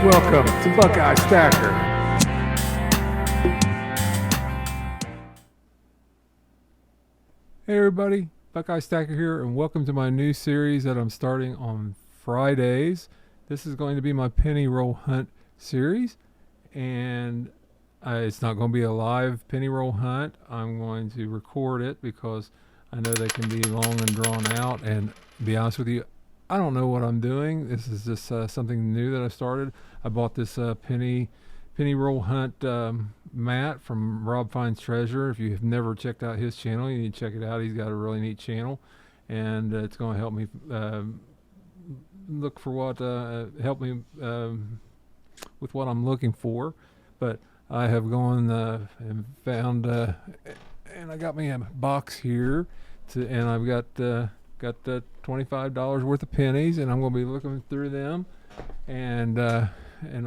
Welcome to Buckeye Stacker. Hey everybody, Buckeye Stacker here, and welcome to my new series that I'm starting on Fridays. This is going to be my penny roll hunt series, and it's not going to be a live penny roll hunt. I'm going to record it because I know they can be long and drawn out, and to be honest with you, I don't know what I'm doing. This is just something new that I started. I bought this penny roll hunt mat from Rob Finds Treasure. If you have never checked out his channel, you need to check it out. He's got a really neat channel, and it's going to help me look for what help me with what I'm looking for. But I have gone and found and I got me a box here and I've got the $25 worth of pennies, and I'm going to be looking through them, and I'm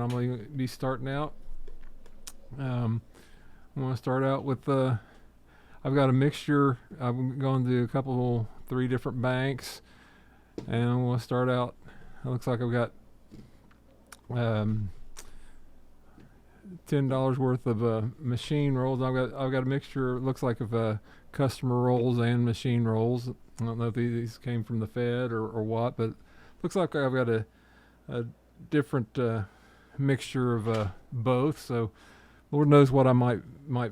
going to be starting out. I'm going to start out with I've got a mixture. I'm going to three different banks, and I'm going to start out. It looks like I've got $10 worth of machine rolls. I've got a mixture. It looks like of customer rolls and machine rolls. I don't know if these came from the Fed or what, but it looks like I've got a different mixture of both. So Lord knows what I might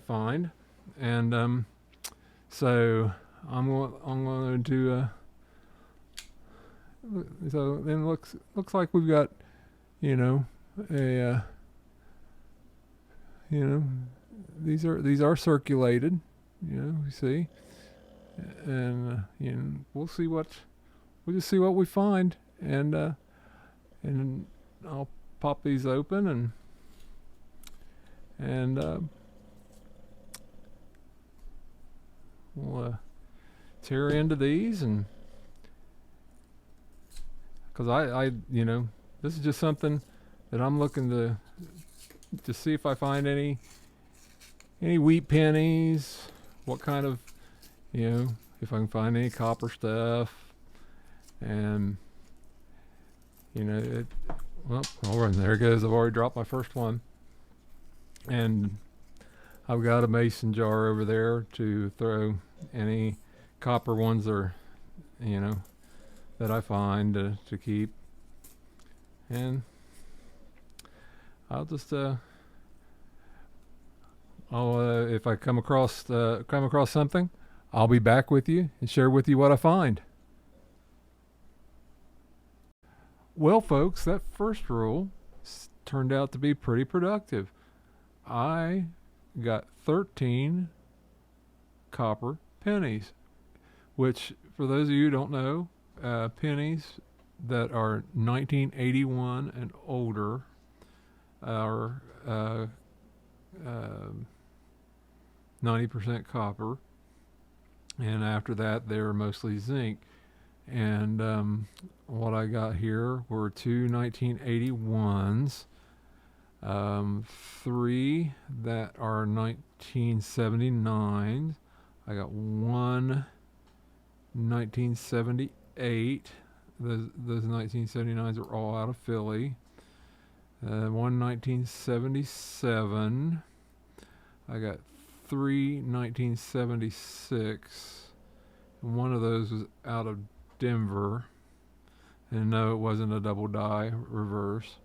find, and so I'm going to so then looks like we've got a these are circulated, you see, and we'll just see what we find, and I'll pop these open and we'll tear into these, and because I this is just something that I'm looking to see if I find any wheat pennies, what kind of, if I can find any copper stuff, and there it goes. I've already dropped my first one, and I've got a mason jar over there to throw any copper ones that I find to keep, and I'll just if I come across something, I'll be back with you and share with you what I find. Well, folks, that first roll turned out to be pretty productive. I got 13 copper pennies, which, for those of you who don't know, pennies that are 1981 and older are 90% copper, and after that they're mostly zinc. And what I got here were two 1981s, three that are 1979s. I got one 1978. Those 1979s are all out of Philly. One 1977. I got three 1976. And one of those was out of Denver. And no, it wasn't a double die reverse.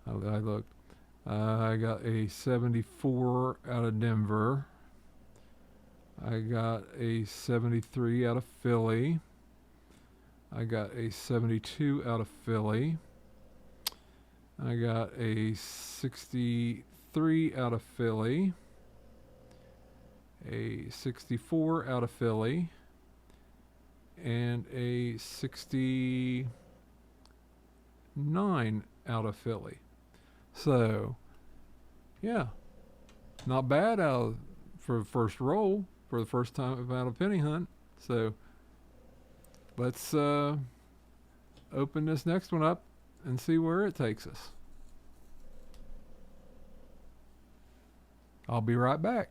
I looked. I got a 74 out of Denver. I got a 73 out of Philly. I got a 72 out of Philly. I got a 63 out of Philly. A 64 out of Philly. And a 69 out of Philly. So, yeah, not bad for the first roll, for the first time out of penny hunt. So let's open this next one up and see where it takes us. I'll be right back.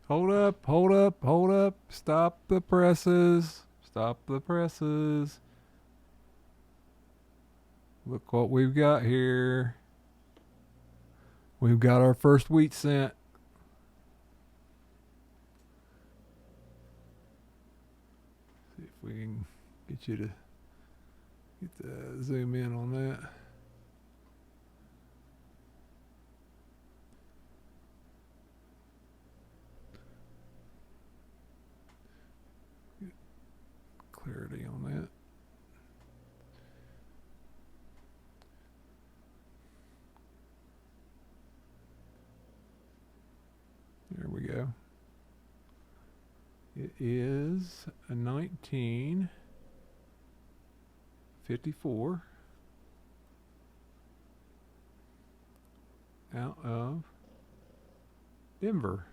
Hold up, hold up, hold up. Stop the presses. Stop the presses. Look what we've got here. We've got our first wheat cent. See if we can get you to get the zoom in on that. Get clarity on that. There we go. It is a 1954 out of Denver.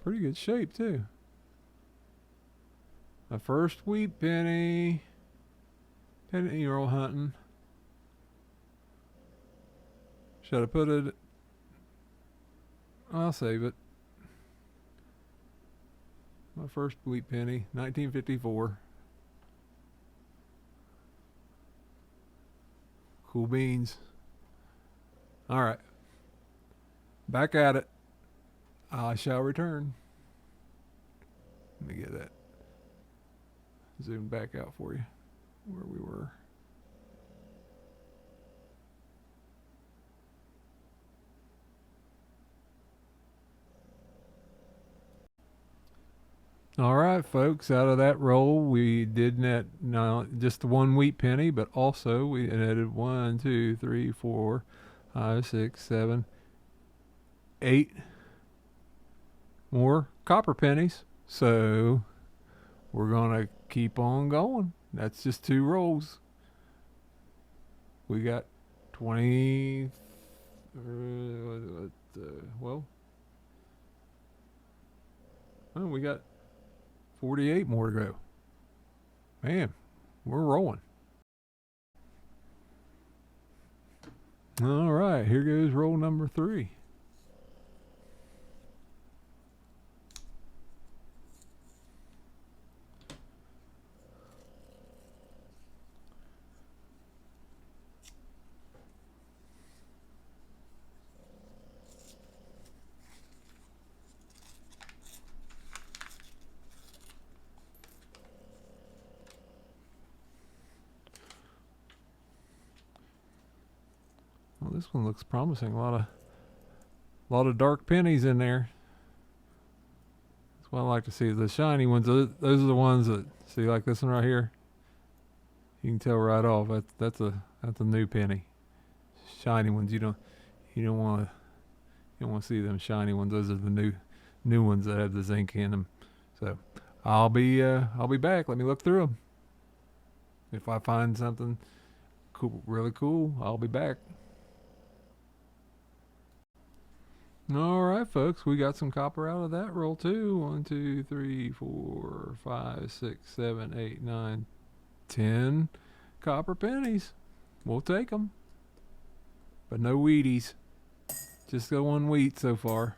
Pretty good shape too. My first wheat penny roll hunting. Should I put it? I'll save it. My first wheat penny, 1954. Cool beans. All right. Back at it. I shall return. Let me get that zoomed back out for you where we were. All right, folks, out of that roll, we did net not just one wheat penny, but also we netted 1, 2, 3, 4, 5, 6, 7, 8 more copper pennies. So we're going to keep on going. That's just 2 rolls. We got 20, well, we got 48 more to go. Man, we're rolling. All right, here goes roll number 3. Well, this one looks promising. A lot of dark pennies in there. That's what I like to see. The shiny ones. Those are the ones that see, like this one right here. You can tell right off that's a new penny. Shiny ones. You don't want to see them shiny ones. Those are the new ones that have the zinc in them. So I'll be back. Let me look through them. If I find something cool, really cool, I'll be back. All right, folks, we got some copper out of that roll too. 1, 2, 3, 4, 5, 6, 7, 8, 9, 10 copper pennies. We'll take them, but no Wheaties. Just the one wheat so far.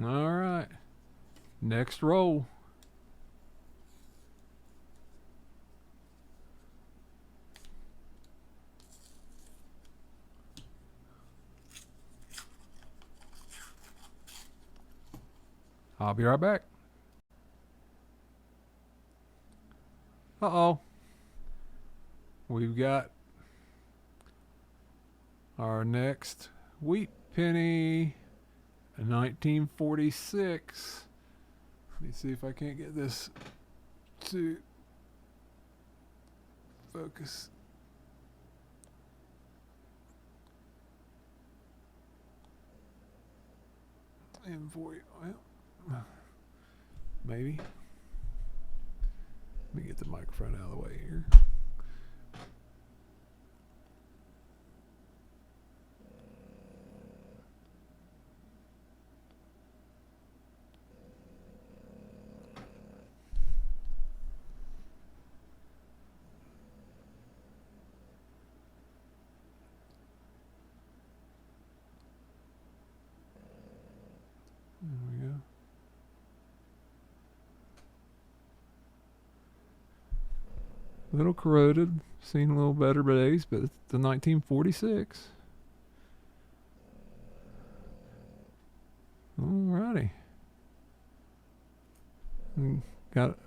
All right, next roll. I'll be right back. Uh-oh. We've got our next wheat penny, a 1946. Let me see if I can't get this to focus. And for you, well, maybe. Let me get the microphone out of the way here. little corroded, seen a little better days, but it's the 1946. Alrighty. Got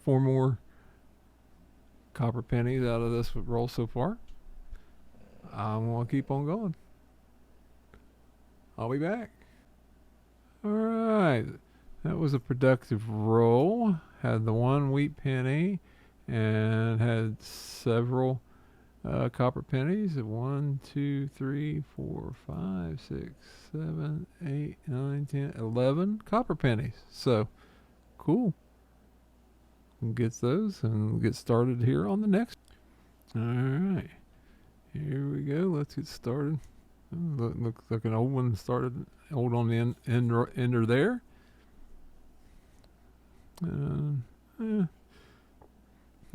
4 more copper pennies out of this roll so far. I'm going to keep on going. I'll be back. Alright. That was a productive roll. Had the 1 wheat penny and had several copper pennies. 1, 2, 3, 4, 5, 6, 7, 8, 9, 10, 11 copper pennies. So, cool. We'll get those and we'll get started here on the next. Alright. Here we go. Let's get started. Looks like an old one started. Old on the ender there. I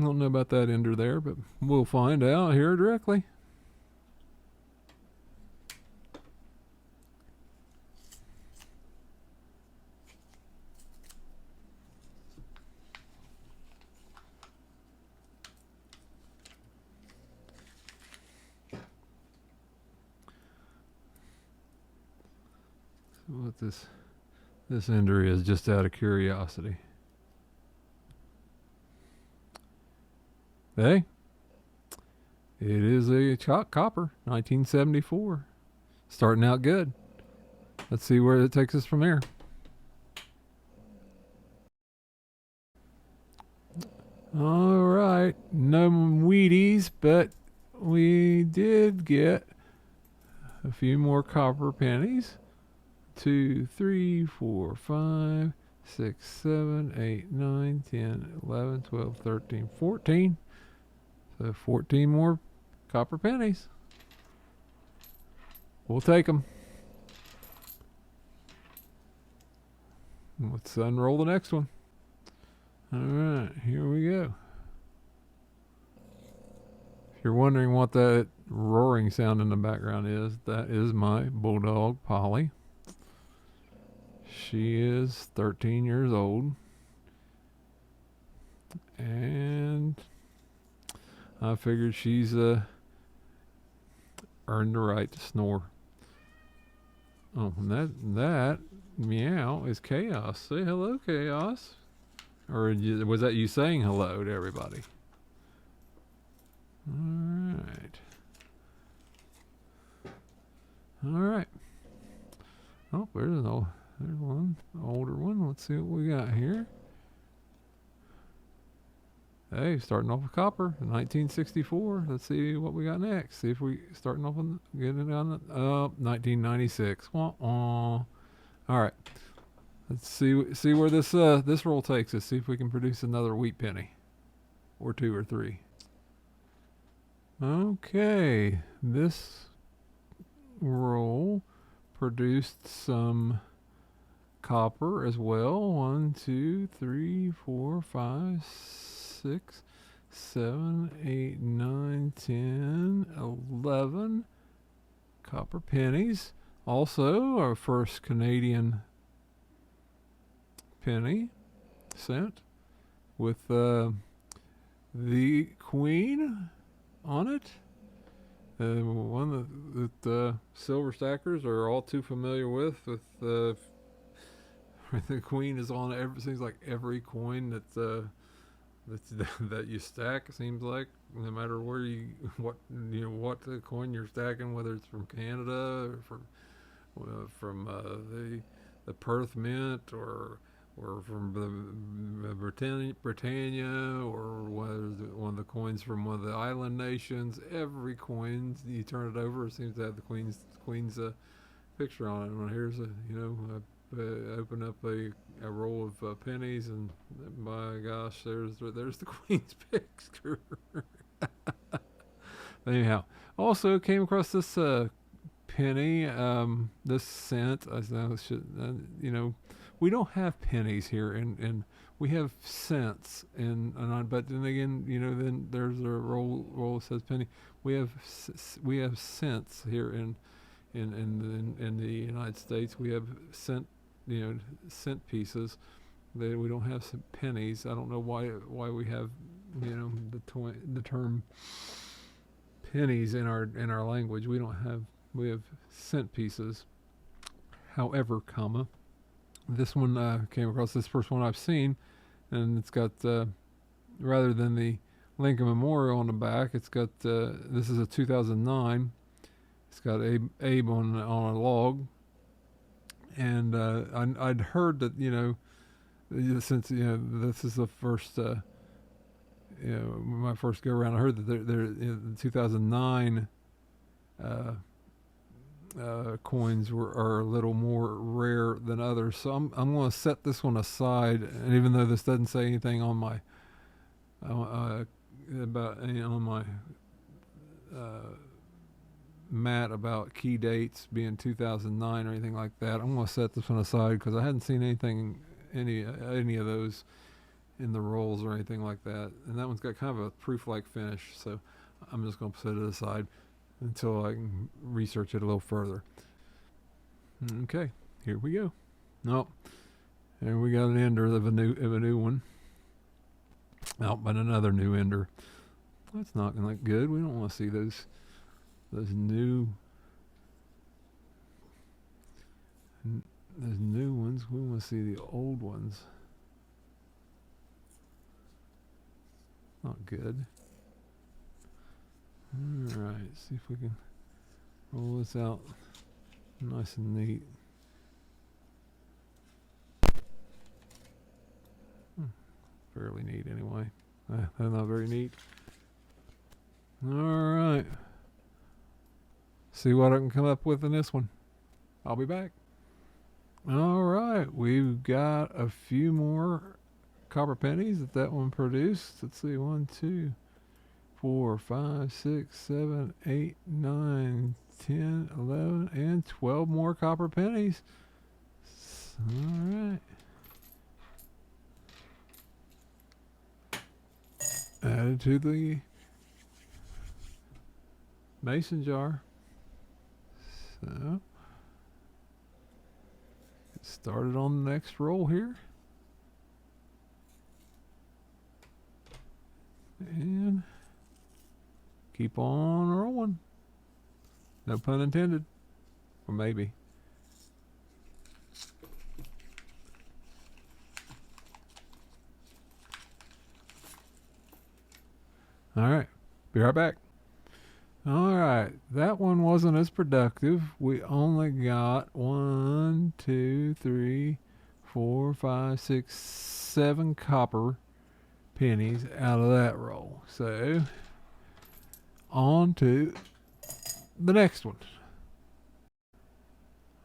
don't know about that ender there, but we'll find out here directly. So what this ender is, just out of curiosity. Hey, it is a copper, 1974. Starting out good. Let's see where it takes us from here. All right, no Wheaties, but we did get a few more copper pennies. 2, 3, 4, 5, 6, 7, 8, 9, 10, 11, 12, 13, 14. So 14 more copper pennies. We'll take them. Let's unroll the next one. All right, here we go. If you're wondering what that roaring sound in the background is, that is my bulldog, Polly. She is 13 years old. And I figured she's earned the right to snore. Oh, and that meow is Chaos. Say hello, Chaos. Or was that you saying hello to everybody? All right. Oh, there's one older one. Let's see what we got here. Hey, starting off with copper, 1964. Let's see what we got next. See if we starting off on getting on the 1996. All right, let's see where this roll takes us. See if we can produce another wheat penny, or 2 or 3. Okay, this roll produced some copper as well. 1, 2, 3, 4, 5, 6, 7, 8, 9, 10, 11 copper pennies. Also, our first Canadian penny cent with the Queen on it. One that silver stackers are all too familiar with the Queen is on seems like every coin that you stack. It seems like no matter where what the coin you're stacking, whether it's from Canada or from the Perth Mint or from the Britannia, or one of the coins from one of the island nations. Every coin you turn it over, it seems to have the Queen's picture on it. And here's open up a roll of pennies, and my gosh, there's the Queen's picture. Anyhow, also came across this penny, this cent. I should, we don't have pennies here, and we have cents, but then again, then there's a roll that says penny. We have cents here in the United States. We have cent pieces. We don't have some pennies. I don't know why we have the term pennies in our language. We have cent pieces. However, comma, this one came across, this first one I've seen, and it's got rather than the Lincoln Memorial on the back, it's got this is a 2009. It's got Abe on a log, and I'd heard that since this is the first my first go around, I heard that the 2009 coins are a little more rare than others. So I'm going to set this one aside, and even though this doesn't say anything on my about on my mat about key dates being 2009 or anything like that, I'm going to set this one aside because I hadn't seen any of those in the rolls or anything like that, and that one's got kind of a proof-like finish. So I'm just going to set it aside until I can research it a little further. Okay, here we go. Oh, there we got an ender of a new one. Oh, but another new ender. That's not gonna look good. We don't want to see those new ones. We want to see the old ones. Not good. Alright, see if we can roll this out nice and neat. Fairly neat anyway. They're not very neat. Alright. See what I can come up with in this one. I'll be back. Alright, we've got a few more copper pennies that one produced. Let's see, 1, 2, 4, 5, 6, 7, 8, 9, 10, 11, and 12 more copper pennies. Alright. Added to the mason jar. So, get started on the next roll here. And keep on rolling. No pun intended. Or maybe. Alright. Be right back. Alright. That one wasn't as productive. We only got 1, 2, 3, 4, 5, 6, 7 copper pennies out of that roll. So, on to the next one.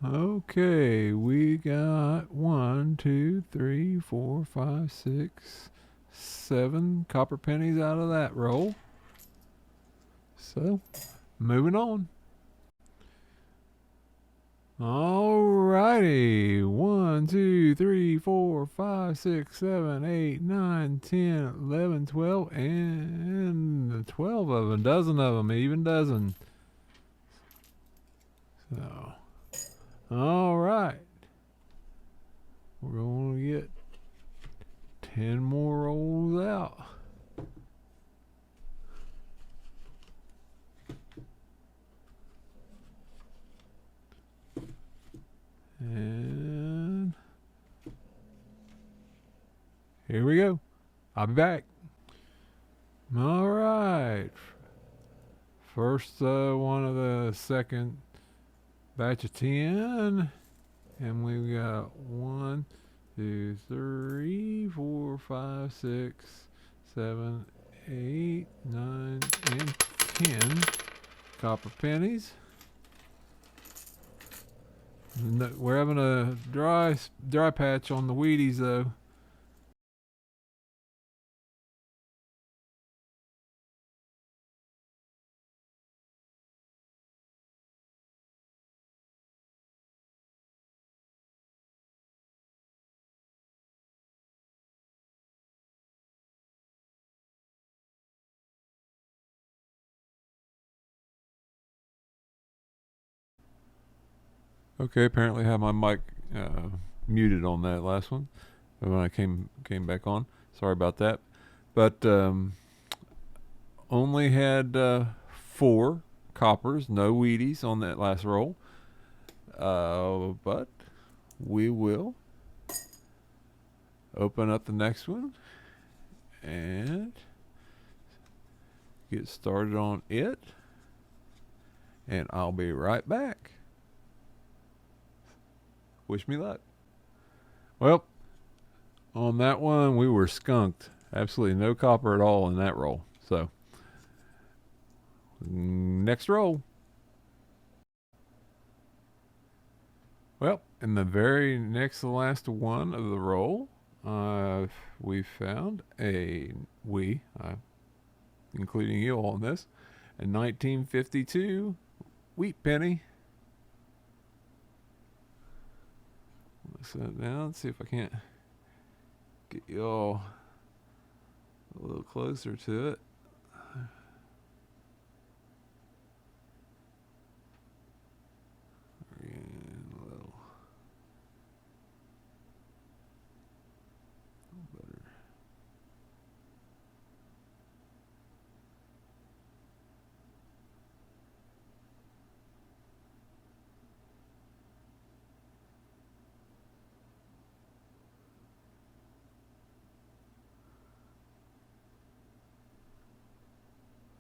Okay, we got 1, 2, 3, 4, 5, 6, 7 copper pennies out of that roll. So, moving on. Alrighty, 1, 2, 3, 4, 5, 6, 7, 8, 9, 10, 11, 12, and 12 of them, dozen of them, even dozen. So, alright. We're going to get 10 more rolls out. And here we go. I'll be back. All right. First one of the second batch of 10. And we've got 1, 2, 3, 4, 5, 6, 7, 8, 9, and 10 copper pennies. We're having a dry patch on the Wheaties though. Okay, apparently I have my mic muted on that last one when I came back on. Sorry about that. but only had 4 coppers, no Wheaties on that last roll. But we will open up the next one and get started on it. And I'll be right back. Wish me luck. Well, on that one, we were skunked. Absolutely no copper at all in that roll. So, next roll. Well, in the very next to last one of the roll, we found including you all in this, a 1952 wheat penny. Let's set it down, see if I can't get you all a little closer to it. And a little better.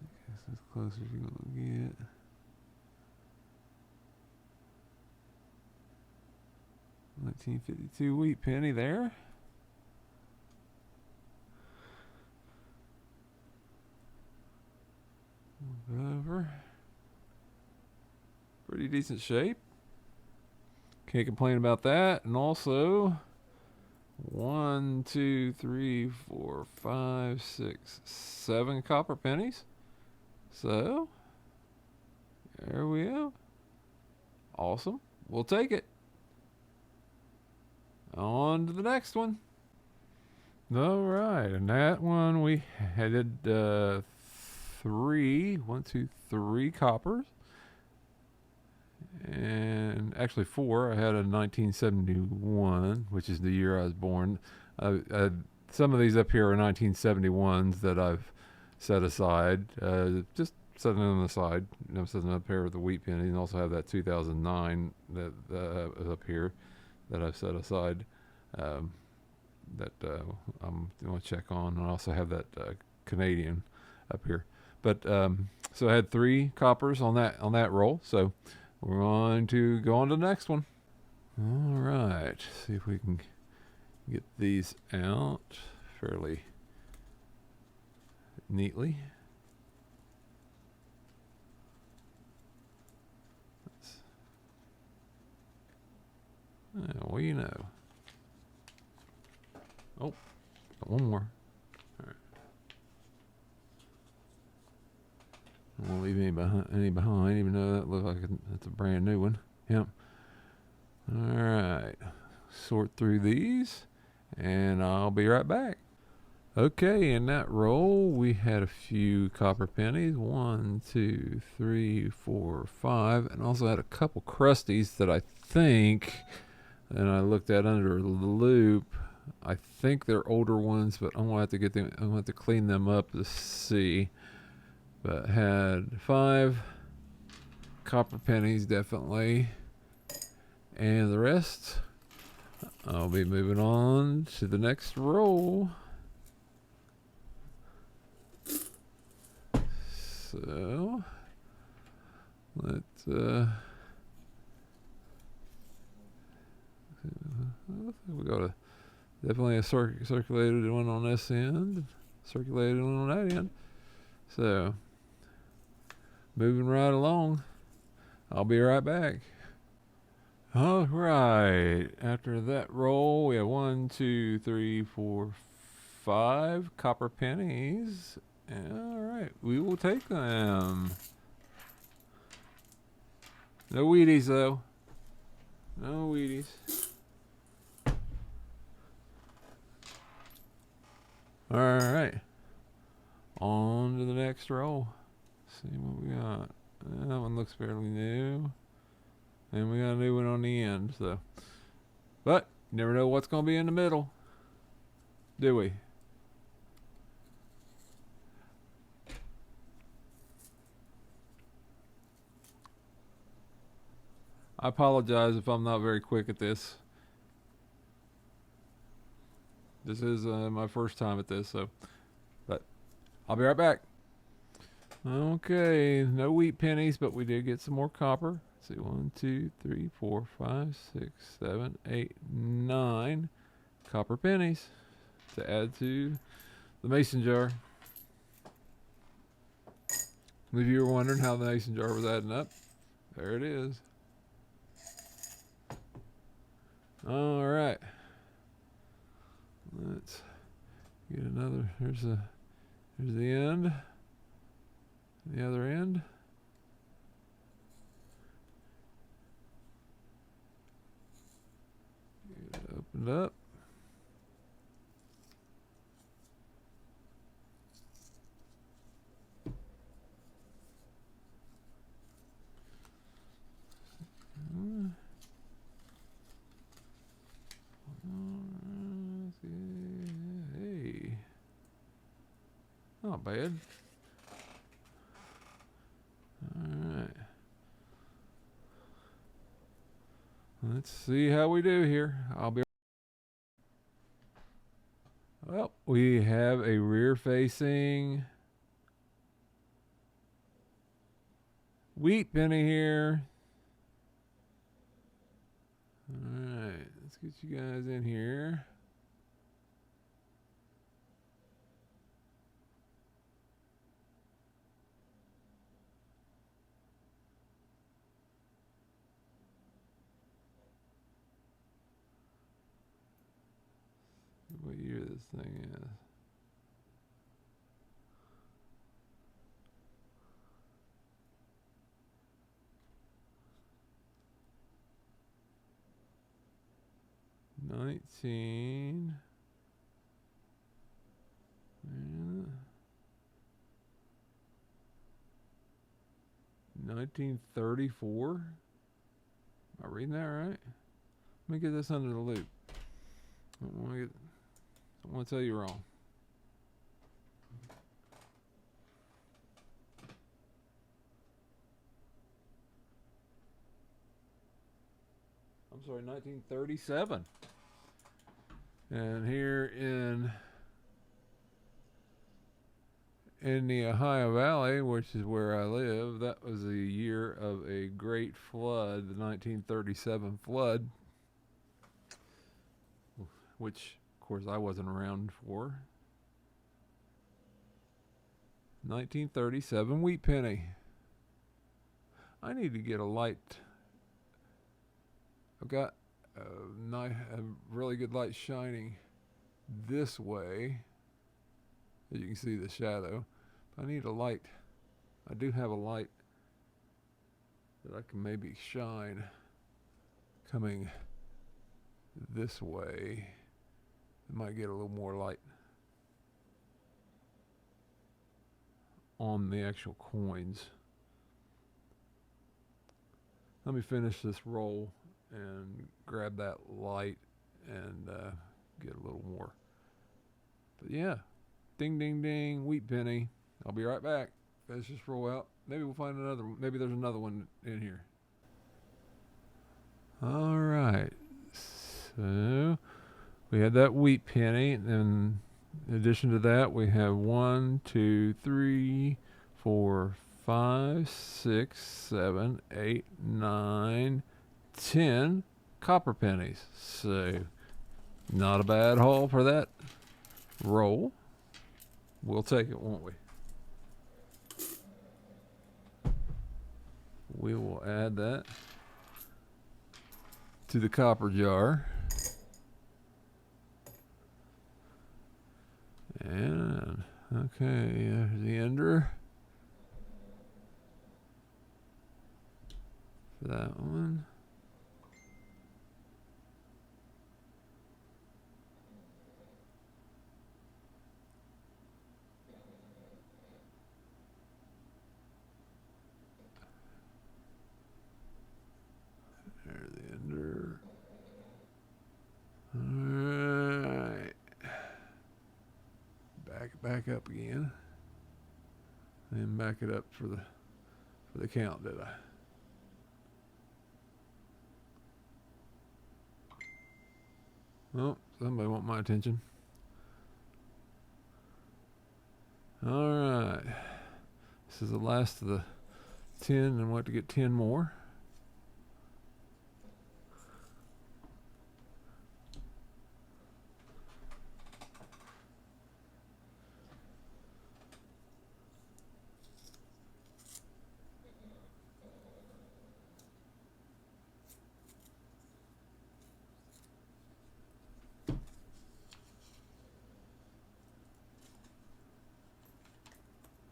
I guess as close as you're gonna get. $19.52 wheat penny there. Over. Pretty decent shape. Can't complain about that. And also 1, 2, 3, 4, 5, 6, 7 copper pennies. So there we go. Awesome. We'll take it. On to the next one. All right, and that one we headed 3 coppers, and actually 4. I had a 1971, which is the year I was born. Some of these up here are 1971s that I've set aside, just setting them aside. I'm setting up here with the wheat penny, and also have that 2009 that is up here that I've set aside, that I'm going to check on. And I also have that Canadian up here. But so I had 3 coppers on that roll. So we're going to go on to the next one. All right, see if we can get these out fairly neatly. Well, you know. Oh, got one more. All right. I won't leave any behind, even though that looks like it's a brand new one. Yep. All right. Sort through these, and I'll be right back. Okay, in that roll, we had a few copper pennies. 1, 2, 3, 4, 5, and also had a couple crusties that I think, and I looked at under the loop. I think they're older ones, but I'm gonna have to get them. I'm gonna have to clean them up to see. But had 5 copper pennies definitely, and the rest I'll be moving on to the next roll. So let's we got a definitely a circulated one on this end, circulated one on that end. So moving right along. I'll be right back. All right. After that roll, we have 1, 2, 3, 4, 5 copper pennies. All right, we will take them. No Wheaties though. No Wheaties. All right. On to the next roll. See what we got. That one looks fairly new. And we got a new one on the end, so. But, you never know what's going to be in the middle. Do we? I apologize if I'm not very quick at this. This is my first time at this, but I'll be right back. Okay, no wheat pennies, but we did get some more copper. Let's see, 1, 2, 3, 4, 5, 6, 7, 8, 9 copper pennies to add to the mason jar. If you were wondering how the mason jar was adding up, there it is. All right. Let's get another. Here's the end. The other end. Get it opened up. Hey, not bad. All right. Let's see how we do here. Well, we have a rear facing wheat penny here. Alright, let's get you guys in here. What year this thing is. Nineteen. Yeah. 1934. Am I reading that right? Let me get this under the loop. I don't want to tell you wrong. I'm sorry, 1937. And here in the Ohio Valley, which is where I live, that was the year of a great flood, the 1937 flood, which, of course, I wasn't around for. 1937 wheat penny. I need to get a light. I've got a really good light shining this way. As you can see the shadow. I need a light. I do have a light that I can maybe shine coming this way. It might get a little more light on the actual coins. Let me finish this roll and grab that light and get a little more. But yeah, ding, ding, ding, wheat penny. I'll be right back. Let's just roll out. Maybe we'll find another one. Maybe there's another one in here. All right. So we had that wheat penny. And in addition to that, we have 1, 2, 3, 4, 5, 6, 7, 8, 9, 10 copper pennies. So not a bad haul for that roll. We'll take it, won't we? We will add that to the copper jar. And okay, there's the ender for that one. There's the ender. Alright. Back up again. And back it up for the count, did I? Oh, somebody want my attention. Alright. This is the last of the 10, and we'll have to get 10 more.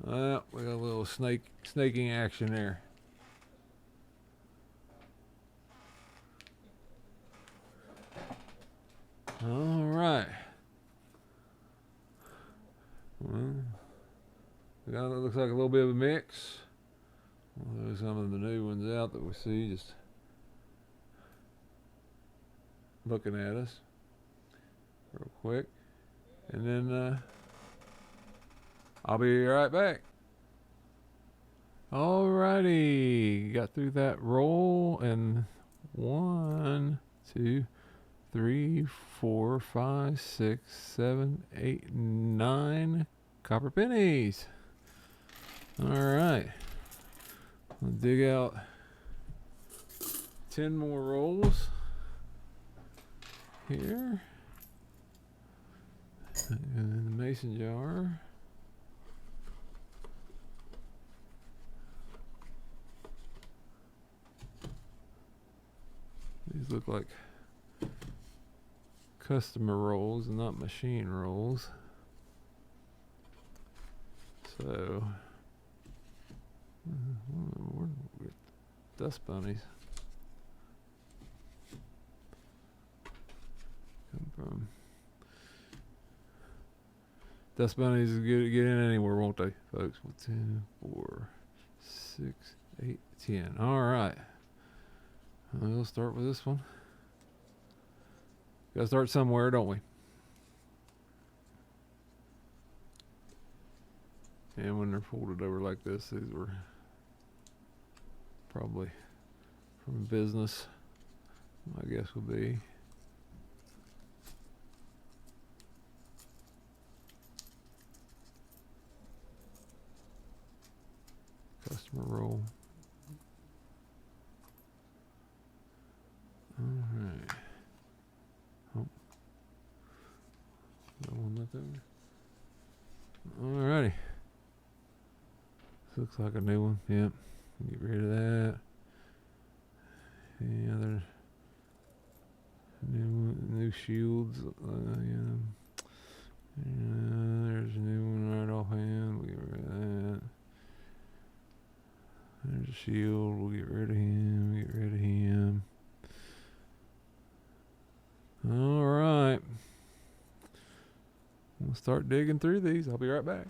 Well, we got a little snaking action there. All right. Well, we got, it looks like a little bit of a mix. There's some of the new ones out that we see just looking at us real quick. And then I'll be right back. Alrighty, got through that roll, and 1, 2, 3, 4, 5, 6, 7, 8, 9 copper pennies. Alright, we'll dig out 10 more rolls here. And in the mason jar. These look like customer rolls and not machine rolls. So, dust bunnies come from. Dust bunnies get in anywhere, won't they, folks? 10, 4, 6, 8, 10. All right. We'll start with this one. Gotta start somewhere, don't we? And when they're folded over like this, these were probably from business, I guess would be. Customer roll. Alright. Oh. That one left over. Alrighty. This looks like a new one. Yep. Get rid of that. Any other new shields? Yeah. There's a new one right offhand. We'll get rid of that. There's a shield. We'll get rid of him. Get rid of him. All right. We'll start digging through these. I'll be right back.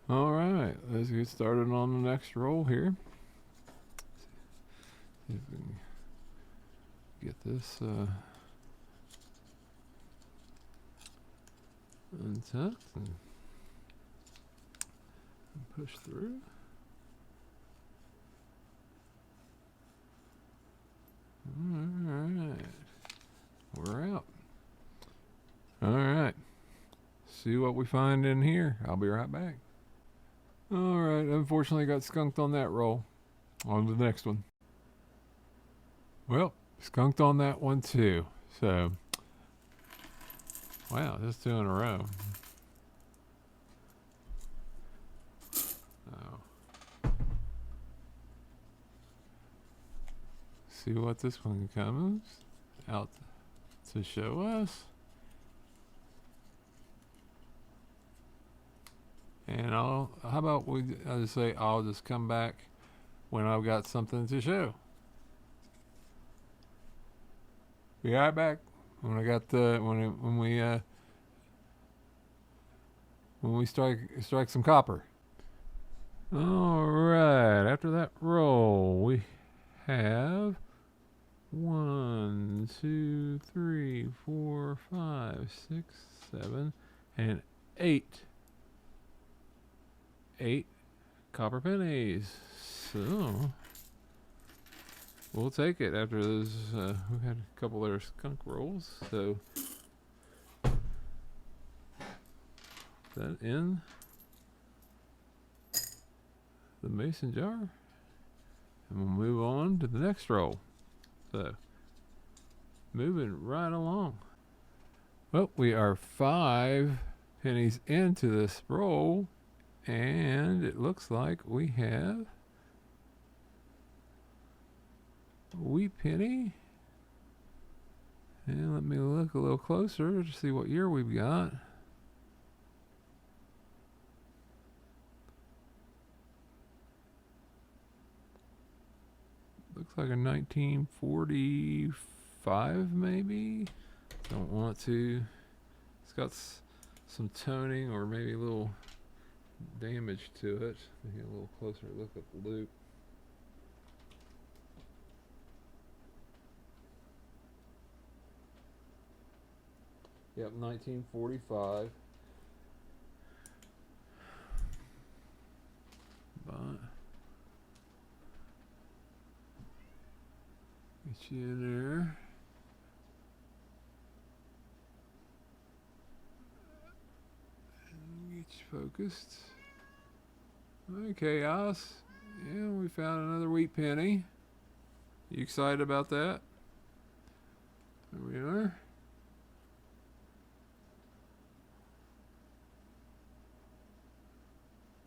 All right. Let's get started on the next roll here. See if we can get this untucked and push through. All right. We're out. All right. See what we find in here. I'll be right back. All right. Unfortunately, got skunked on that roll. On to the next one. Well, skunked on that one too. So, wow, just 2 in a row. Oh. See what this one comes out to show us. And how about I'll just say I'll just come back when I've got something to show. Be right back when I got when we strike some copper. All right, after that roll, we have 1, 2, 3, 4, 5, 6, 7, and 8. 8 copper pennies. So we'll take it after those. We had a couple of skunk rolls, so that in the mason jar, and we'll move on to the next roll. So moving right along. Well, we are 5 pennies into this roll, and it looks like we have a wheat penny. And let me look a little closer to see what year we've got. Looks like a 1945 maybe. Don't want to. It's got some toning or maybe a little damage to it. Maybe a little closer look at the loop. Yep, 1945. But get you in there. And get you focused. Okay, Alice. Yeah, we found another wheat penny. You excited about that? There we are.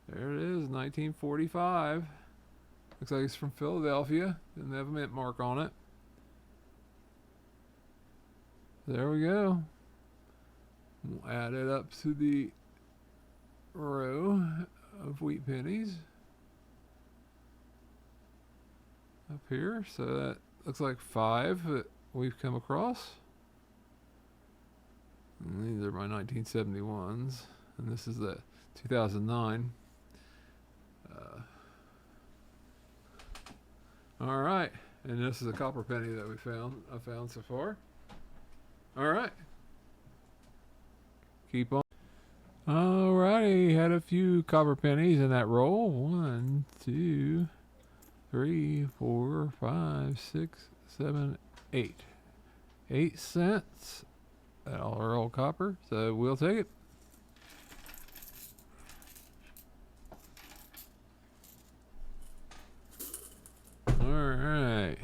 There it is, 1945. Looks like it's from Philadelphia. Didn't have a mint mark on it. There we go. We'll add it up to the row of wheat pennies up here. So that looks like 5 that we've come across. And these are my 1971s, and this is the 2009. All right, and this is a copper penny that I found so far. All right, keep on. All righty, had a few copper pennies in that roll. 1, 2, 3, 4, 5, 6, 7, 8. 8 cents. All are all copper, so we'll take it. Alright.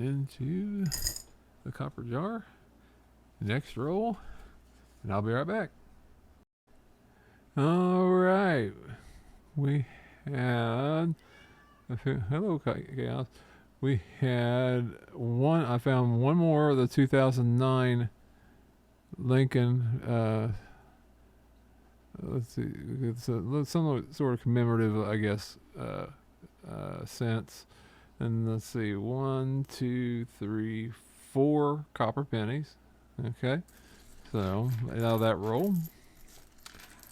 Into the copper jar. Next roll. And I'll be right back. Alright. We had... Hello, Chaos. We had one... I found one more of the 2009 Lincoln... let's see. It's some sort of commemorative, I guess, cents. And let's see, 1, 2, 3, 4 copper pennies. Okay, so out of that roll,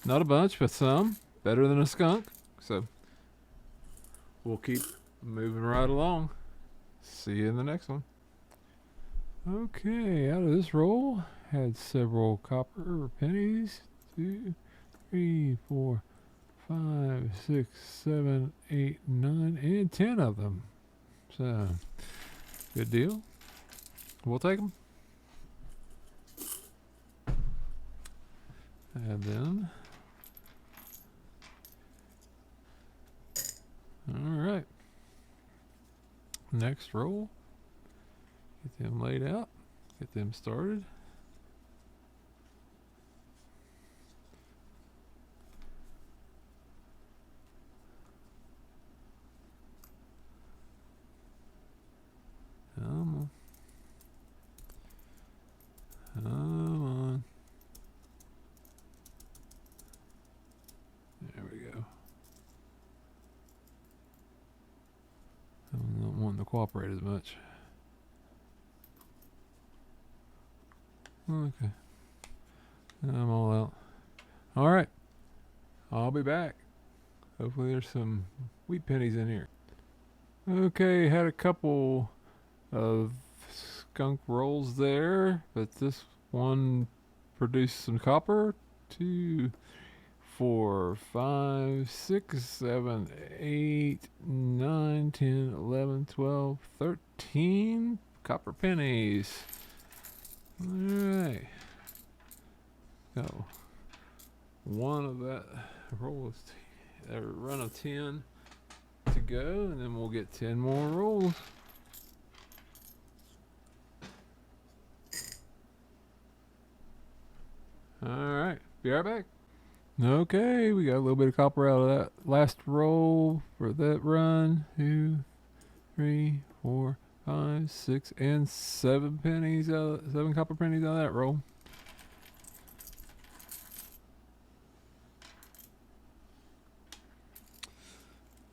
not a bunch, but some. Better than a skunk. So we'll keep moving right along. See you in the next one. Okay, out of this roll, had several copper pennies. 2, 3, 4, 5, 6, 7, 8, 9, and 10 of them. So, good deal. We'll take them. And then, all right. Next roll. Get them laid out. Get them started. Come on. Come on. There we go. I'm not wanting to cooperate as much. Okay. I'm all out. Alright. I'll be back. Hopefully there's some wheat pennies in here. Okay, had a couple of skunk rolls there, but this one produced some copper. 2, 4, 5, 6, 7, 8, 9, 10, 11, 12, 13 copper pennies. Alright. So, one of that roll is run of 10 to go, and then we'll get 10 more rolls. Alright, be right back. Okay, we got a little bit of copper out of that last roll for that run. 2, 3, 4, 5, 6, and 7 pennies out, 7 copper pennies out of that roll.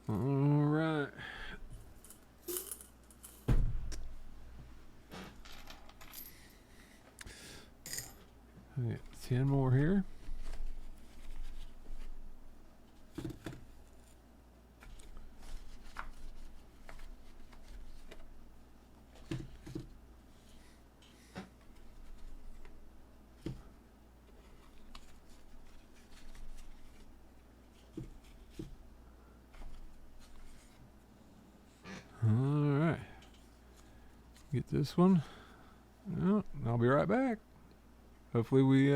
Alright. I got 10 more here. Alright. Get this one. Well, I'll be right back. Hopefully we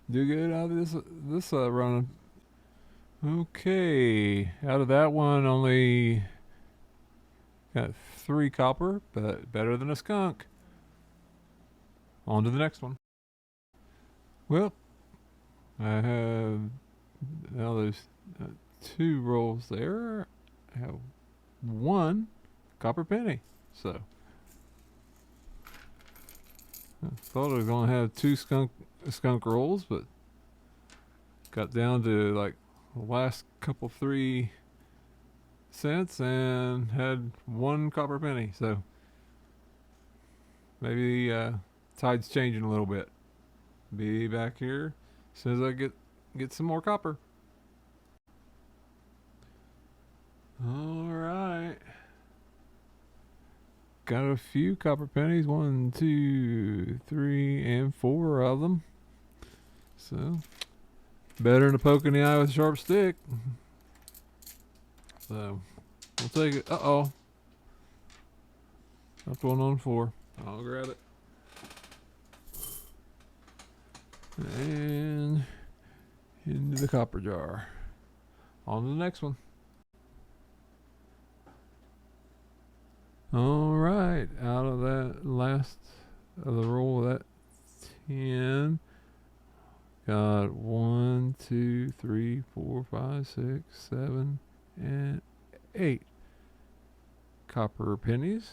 do good out of this run. Okay, out of that one only got 3 copper, but better than a skunk. On to the next one. Well, I have now there's 2 rolls there. I have 1 copper penny. So I thought I was gonna have 2 skunk rolls, but got down to like the last couple 3 cents and had 1 copper penny. So maybe tide's changing a little bit. Be back here as soon as I get some more copper. All right. Got a few copper pennies. 1, 2, 3, and 4 of them. So better than a poke in the eye with a sharp stick. So we'll take it. Uh-oh. That's one on 4. I'll grab it. And into the copper jar. On to the next one. All right, out of that last of the roll of that 10, got 1, 2, 3, 4, 5, 6, 7, and 8 copper pennies.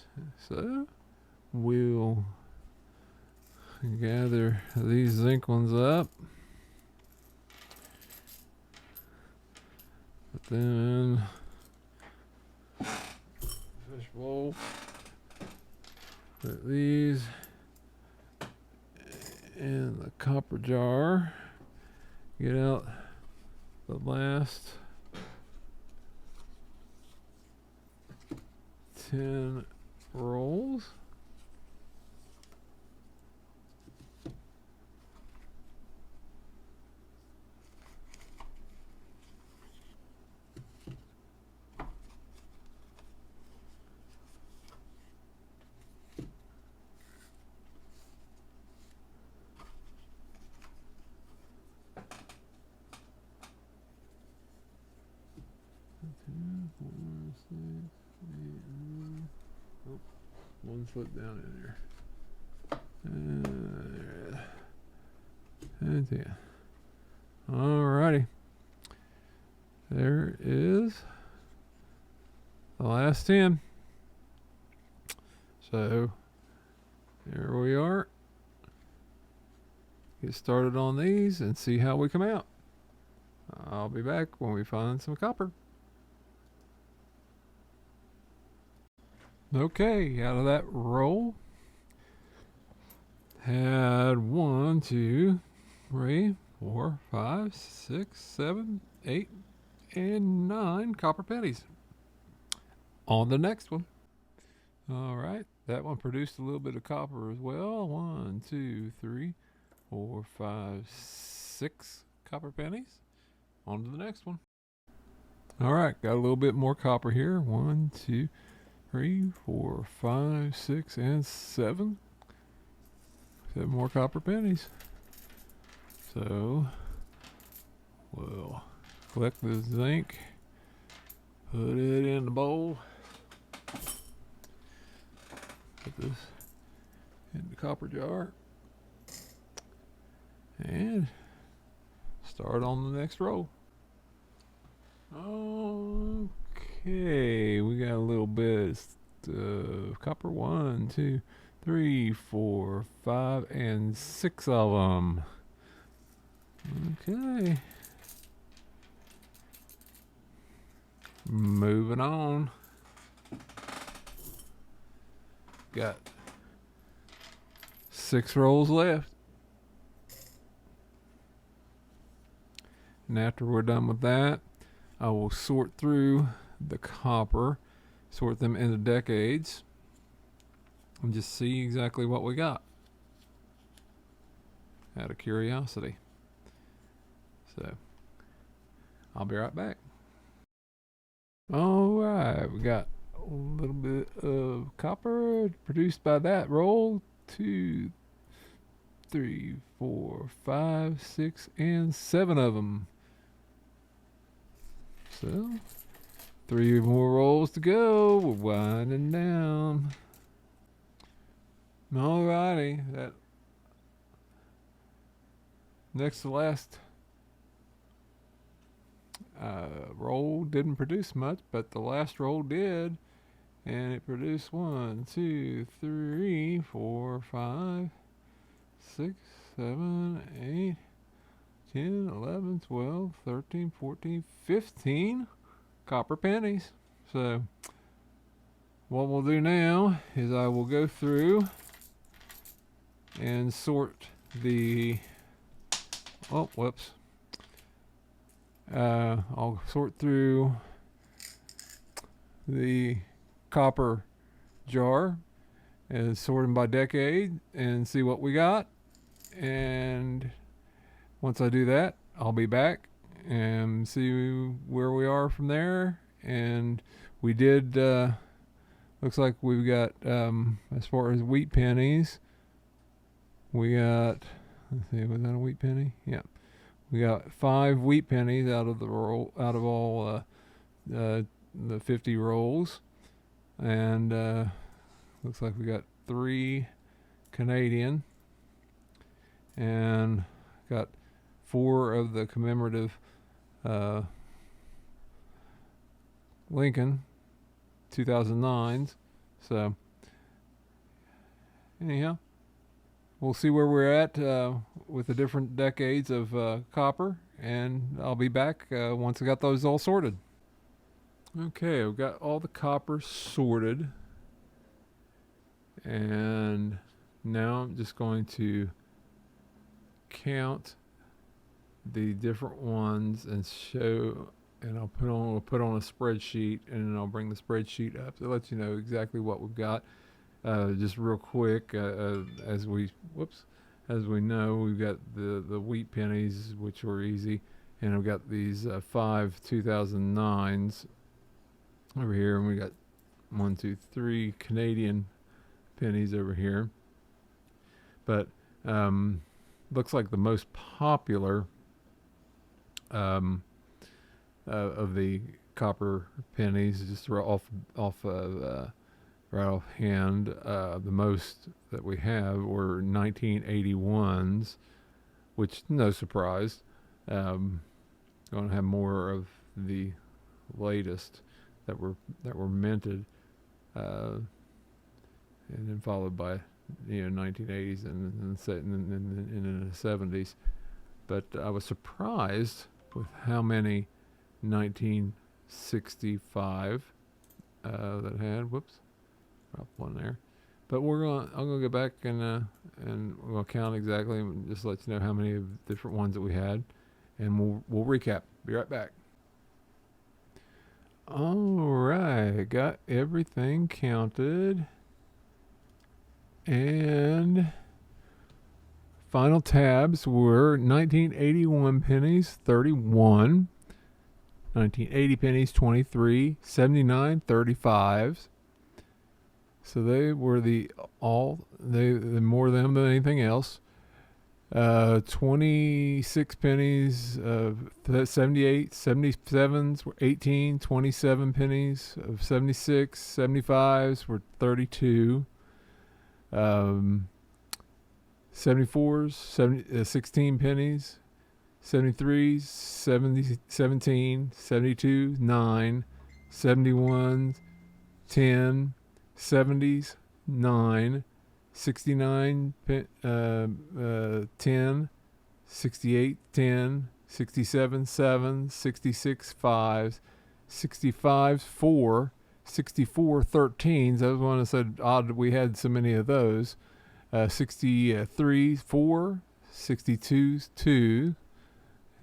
So we'll gather these zinc ones up, but then fishbowl, put these in the copper jar, get out the last 10 rolls. One foot down in there. And 10. Alrighty. There is the last 10. So there we are. Get started on these and see how we come out. I'll be back when we find some copper. Okay, out of that roll, had 1, 2, 3, 4, 5, 6, 7, 8, and 9 copper pennies. On the next one. All right, that one produced a little bit of copper as well. 1, 2, 3, 4, 5, 6 copper pennies. On to the next one. All right, got a little bit more copper here. 1, 2, 3, 4, 5, 6, and 7. 7 more copper pennies. So we'll collect the zinc, put it in the bowl, put this in the copper jar, and start on the next roll. Okay, we got a little bit of copper. 1, 2, 3, 4, 5, and 6 of them. Okay. Moving on. Got 6 rolls left. And after we're done with that, I will sort through the copper, sort them into decades, and just see exactly what we got out of curiosity. So I'll be right back. All right, we got a little bit of copper produced by that roll. 2, 3, 4, 5, 6, and 7 of them. So 3 more rolls to go. We're winding down. Alrighty, that next to last roll didn't produce much, but the last roll did, and it produced 1, 2, 3, 4, 5, 6, 7, 8, 10, 11, 12, 13, 14, 15 copper pennies. So what we'll do now is I will go through and sort the I'll sort through the copper jar and sort them by decade and see what we got. And once I do that, I'll be back and see where we are from there. And we did, looks like we've got, as far as wheat pennies, we got, let's see, was that a wheat penny? Yeah. We got 5 wheat pennies out of all the 50 rolls. And looks like we got 3 Canadian. And got 4 of the commemorative Lincoln 2009s. So anyhow, we'll see where we're at with the different decades of copper, and I'll be back once I got those all sorted. Okay, I've got all the copper sorted, and now I'm just going to count the different ones and show, and I'll put on a spreadsheet, and then I'll bring the spreadsheet up to let you know exactly what we've got. Just real quick, as we know, we've got the wheat pennies, which were easy, and we've got these 5 2009s over here, and we got 1, 2, 3 Canadian pennies over here. But looks like the most popular of the copper pennies, just right offhand, the most that we have were 1981s, which no surprise. Going to have more of the latest that were minted, and then followed by 1980s and in the 70s. But I was surprised with how many 1965 that had. Whoops, dropped one there. But I'm gonna go back and we'll count exactly and just let you know how many of different ones that we had, and we'll recap. Be right back. All right, got everything counted, and final tabs were 1981 pennies, 31, 1980 pennies, 23, 79 35s. So they were the more them than anything else. 26 pennies, 78, 77s were 18, 27 pennies of 76, 75s were 32. 74s, 16 pennies, 73s, 70, 17, 72, 9, 71s, 10, 70s, 9, 69, 10, 68, 10, 67, 7, 66, 5s, 65s, 4, 64, 13s. That was one I said odd we had so many of those. 63, 4, 62s, 2.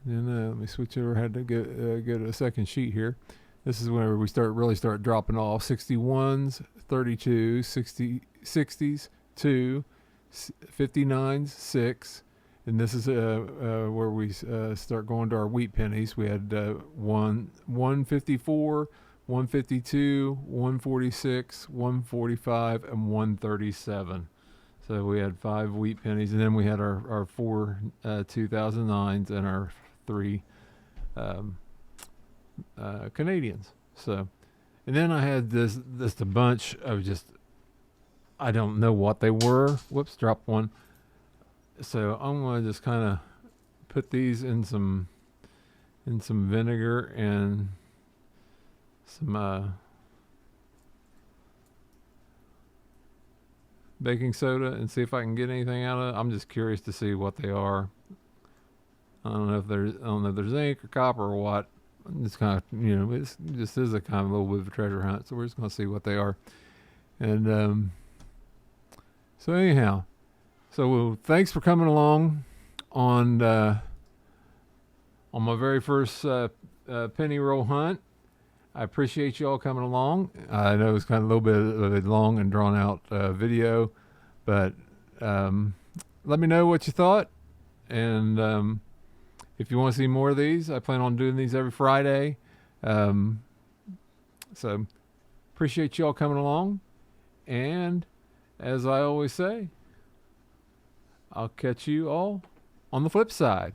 Then let me switch over. I had to go to a second sheet here. This is where we really start dropping off. 61s, 32, 60s, 2, 59s, 6. And this is where we start going to our wheat pennies. We had 154, 152, 146, 145, and 137. So we had 5 wheat pennies, and then we had our 4 2009s and our 3 Canadians. So, and then I had this a bunch of just, I don't know what they were. Whoops, dropped one. So I'm gonna just kind of put these in some vinegar and some baking soda and see if I can get anything out of it. I'm just curious to see what they are. I don't know if there's ink or copper or what. It's kind of, it just is a kind of a little bit of a treasure hunt. So we're just going to see what they are. And so anyhow, thanks for coming along on my very first penny roll hunt. I appreciate you all coming along. I know it's kind of a little bit of a long and drawn out video, but let me know what you thought. And if you want to see more of these, I plan on doing these every Friday. So appreciate you all coming along. And as I always say, I'll catch you all on the flip side.